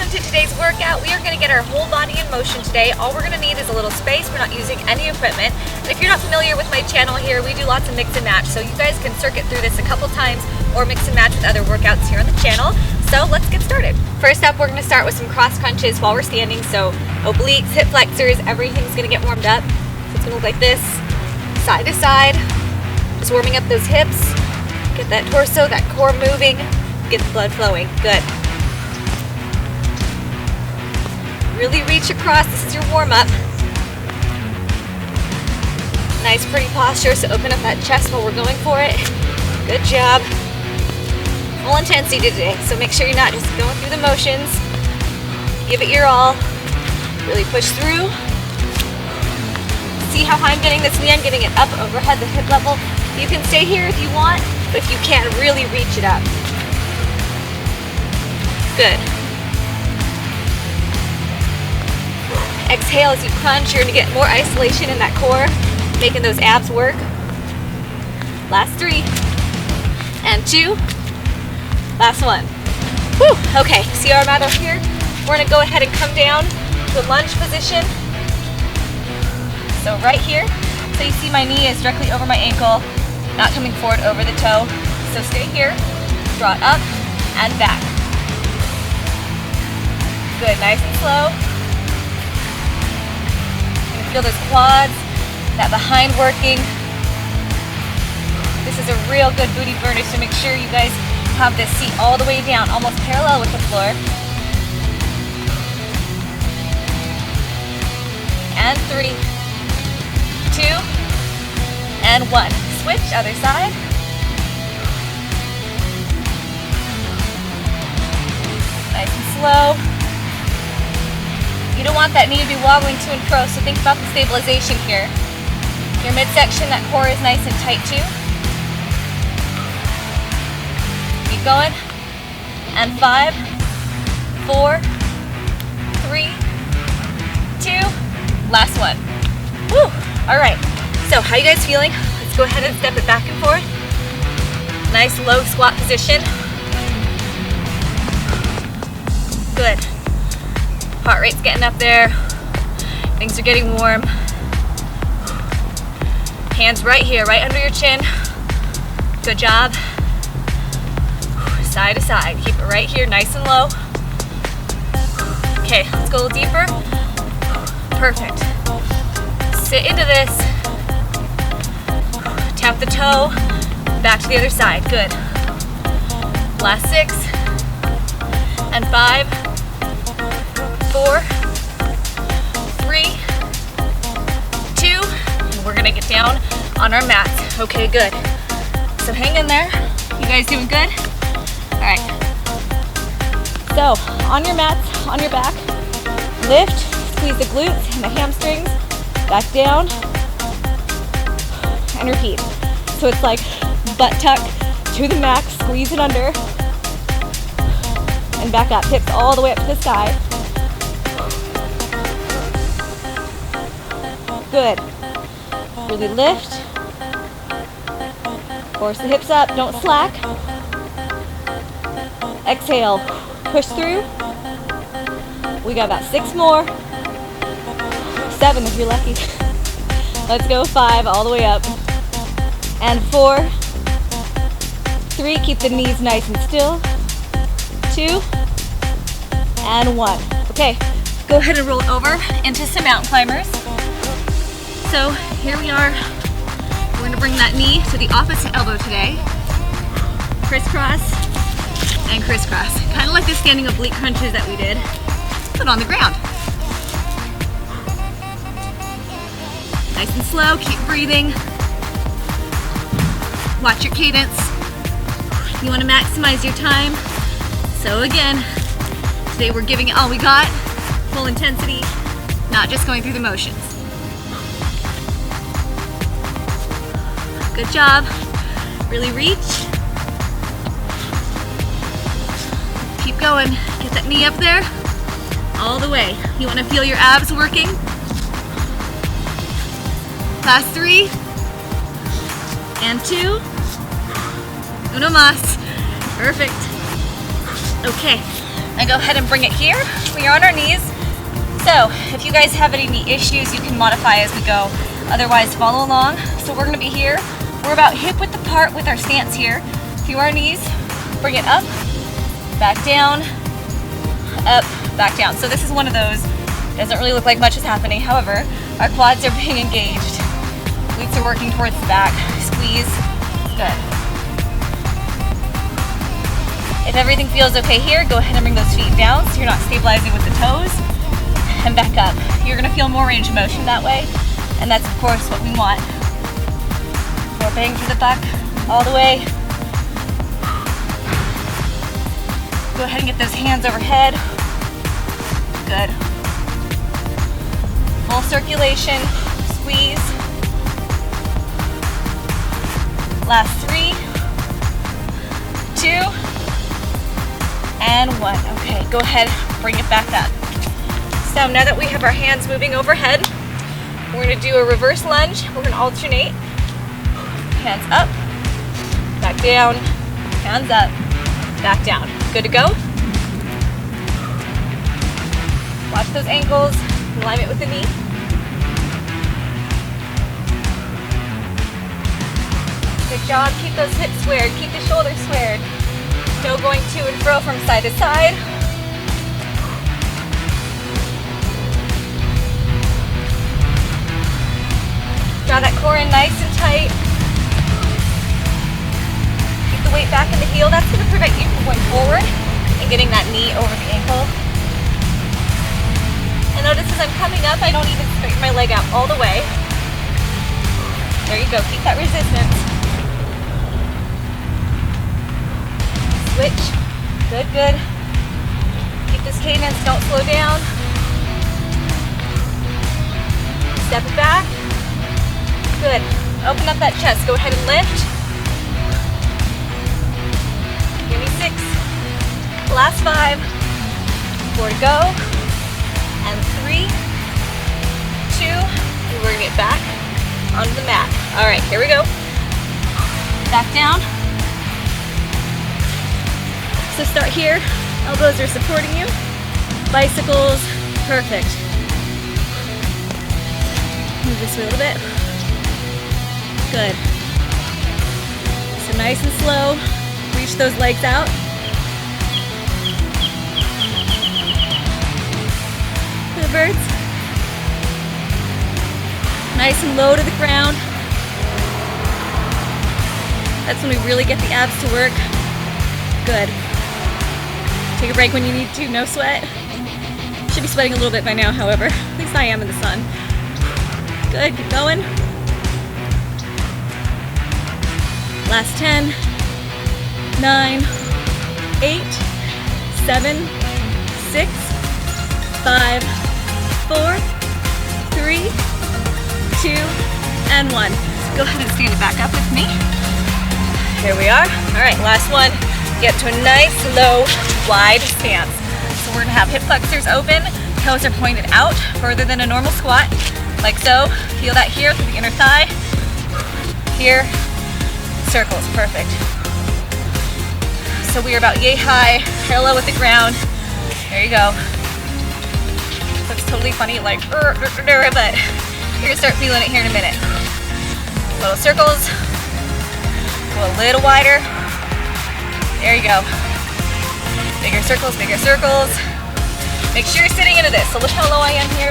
welcome to today's workout. We are going to get our whole body in motion today. All we're going to need is a little space. We're not using any equipment. And if you're not familiar with my channel here, we do lots of mix and match. So you guys can circuit through this a couple times or mix and match with other workouts here on the channel. So let's get started. First up, we're going to start with some cross crunches while we're standing. So obliques, hip flexors, everything's going to get warmed up. So it's going to look like this, side to side. Just warming up those hips. Get that torso, that core moving. Get the blood flowing. Good. Really reach across. This is your warm-up. Nice, pretty posture. So open up that chest while we're going for it. Good job. Full intensity today. So make sure you're not just going through the motions. Give it your all. Really push through. See how high I'm getting this knee? I'm getting it up overhead, the hip level. You can stay here if you want, but if you can't, really reach it up. Good. Exhale as you crunch. You're going to get more isolation in that core, making those abs work. Last 3 and 2. Last 1. Whew. Okay, see our mat over here? We're going to go ahead and come down to a lunge position. So right here, so you see my knee is directly over my ankle, not coming forward over the toe. So stay here, draw it up and back. Good, nice and slow. You can feel those quads, that behind working. This is a real good booty burner, so make sure you guys have this seat all the way down, almost parallel with the floor. And 3, 2, and 1. Switch, other side. Nice and slow. You don't want that knee to be wobbling to and fro, so think about the stabilization here. Your midsection, that core is nice and tight too. Keep going. And 5, 4, 3, 2, last one. Woo! All right, so how you guys feeling? Let's go ahead and step it back and forth. Nice low squat position. Good. Heart rate's getting up there. Things are getting warm. Hands right here, right under your chin. Good job. Side to side. Keep it right here, nice and low. Okay, let's go a little deeper. Perfect. Sit into this. Tap the toe. Back to the other side. Good. Last 6. And 5. 4, 3, 2, and we're gonna get down on our mats. Okay, good. So hang in there. You guys doing good? All right. So on your mats, on your back, lift, squeeze the glutes and the hamstrings, back down, and repeat. So it's like butt tuck to the max, squeeze it under, and back up. Hips all the way up to the sky. Good. Really lift. Force the hips up, don't slack. Exhale, push through. We got about 6 more. 7 if you're lucky. Let's go 5 all the way up. And 4, 3, keep the knees nice and still. 2, and 1. Okay, go ahead and roll over into some mountain climbers. So here we are. We're going to bring that knee to the opposite elbow today. Crisscross and crisscross. Kind of like the standing oblique crunches that we did, but on the ground. Nice and slow, keep breathing. Watch your cadence. You want to maximize your time. So again, today we're giving it all we got, full intensity, not just going through the motions. Good job. Really reach. Keep going. Get that knee up there. All the way. You want to feel your abs working. Last 3. And 2. Uno más. Perfect. Okay. And go ahead and bring it here. We are on our knees. So if you guys have any knee issues, you can modify as we go. Otherwise, follow along. So we're gonna be here. We're about hip width apart with our stance here. Through our knees, bring it up, back down, up, back down. So this is one of those, doesn't really look like much is happening. However, our quads are being engaged. Glutes are working towards the back. Squeeze, good. If everything feels okay here, go ahead and bring those feet down so you're not stabilizing with the toes, and back up. You're gonna feel more range of motion that way, and that's of course what we want. We're bang through the back all the way. Go ahead and get those hands overhead. Good. Full circulation, squeeze. Last 3, 2, and 1. Okay, go ahead, bring it back up. So now that we have our hands moving overhead, we're gonna do a reverse lunge. We're gonna alternate. Hands up, back down, hands up, back down. Good to go? Watch those ankles, alignment with the knee. Good job, keep those hips squared, keep the shoulders squared. No going to and fro from side to side. Draw that core in nice and tight. Keep the weight back in the heel. That's going to prevent you from going forward and getting that knee over the ankle. And notice as I'm coming up, I don't even straighten my leg out all the way. There you go, keep that resistance. Switch, good, good. Keep this cadence, don't slow down. Step it back. Good. Open up that chest. Go ahead and lift. Give me 6. Last 5. 4 to go. And 3, 2. And we're going to get back onto the mat. All right, here we go. Back down. So start here. Elbows are supporting you. Bicycles. Perfect. Move this way a little bit. Good. So nice and slow. Reach those legs out. The birds. Nice and low to the ground. That's when we really get the abs to work. Good. Take a break when you need to, no sweat. Should be sweating a little bit by now, however. At least I am in the sun. Good, keep going. Last 10, 9, 8, 7, 6, 5, 4, 3, 2, and 1. Go ahead and stand it back up with me. Here we are. All right, last one. Get to a nice, low, wide stance. So we're gonna have hip flexors open, toes are pointed out further than a normal squat, like so. Feel that here through the inner thigh. Here, circles, perfect. So we are about yay high, parallel with the ground. There you go. Looks totally funny, like, but you're gonna start feeling it here in a minute. Little circles, go a little wider. There you go. Bigger circles, bigger circles. Make sure you're sitting into this. So look how low I am here.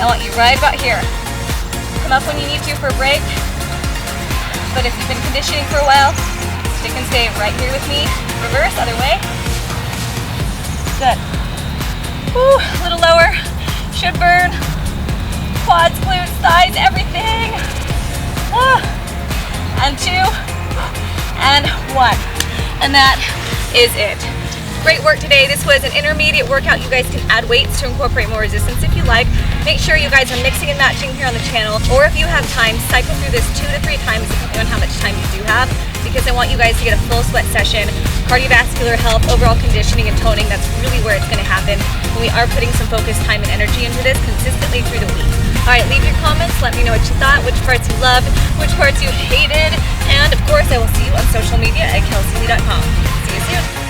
I want you right about here. Come up when you need to for a break. But if you've been conditioning for a while, stick and stay right here with me. Reverse, other way. Good. Woo, a little lower. Should burn. Quads, glutes, thighs, everything. Woo. And 2. And 1. And that is it. Great work today. This was an intermediate workout. You guys can add weights to incorporate more resistance if you like. Make sure you guys are mixing and matching here on the channel. Or if you have time, cycle through this 2 to 3 times depending on how much time you do have, because I want you guys to get a full sweat session, cardiovascular health, overall conditioning and toning. That's really where it's going to happen. And we are putting some focused time and energy into this consistently through the week. All right, leave your comments. Let me know what you thought, which parts you loved, which parts you hated. And of course, I will see you on social media at kelsey.com. See you soon.